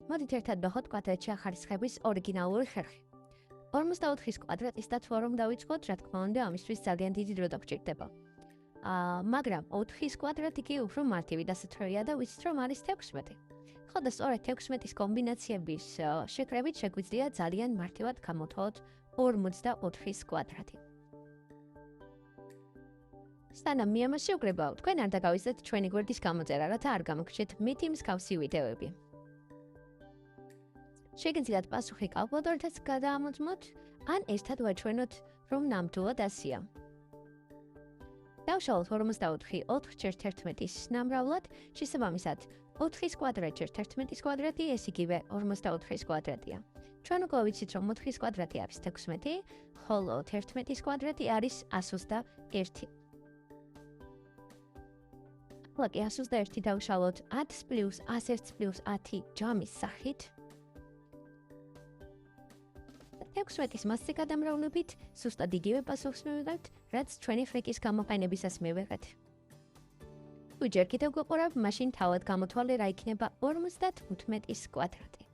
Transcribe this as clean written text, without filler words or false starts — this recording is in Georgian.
მოდით ერთად ნახოთ კვადრატში ახარისხების ორიგინალური ხერხი. 44-ის კვადრატის დაცვა რომ დავიწყოთ, რა თქმა უნდა, ამისთვის ძალიან დიდი დრო დაგჭირდება. მაგრამ 4-ის კვადრატი კი უფრო მარტივი დასათრევია და ვიცით რომ არის 16. ხო და სწორედ 16-ის კომბინაციების შეკრებით შეგვიძლია ძალიან მარტივად გამოთვალოთ 54-ის კვადრატი. სანამ მე ამას შევკრებავ, თქვენ არ დაგავიწყდეთ ჩვენი გვერდის გამოწერა, რათა არ გამოგრჩეთ მითი მსგავსი ვიდეოები. შეგიძლიათ პასუხი კალკულატორითაც გადაამოწმოთ, ან ერთად ვაჩვენოთ, რომ ნამდვილად ასეა. დავშალოთ 44 4/11-ის ნამრავლად, შესაბამისად 4-ის კვადრატი 11-ის კვადრატი, ეს იგივე 44-ის კვადრატია. ჩვენ უკვე ვიცით, რომ 4-ის კვადრატი არის 16, ხოლო 11-ის კვადრატი არის 121. ლაკი 121 დავშალოთ 10 პლუს 101 პლუს 10 ჯამის სახით. 16-ის მასზე გადამრავლებით, სუსტად იგივე პასუხს მივიღებთ, რაც ჩვენი ფრიკის გამოყენებისას მივიღეთ. თუ ჯერ კიდევ გვეყურებ, მაშინ თავად გამოთვალე რა იქნება 55-ის კვადრატი.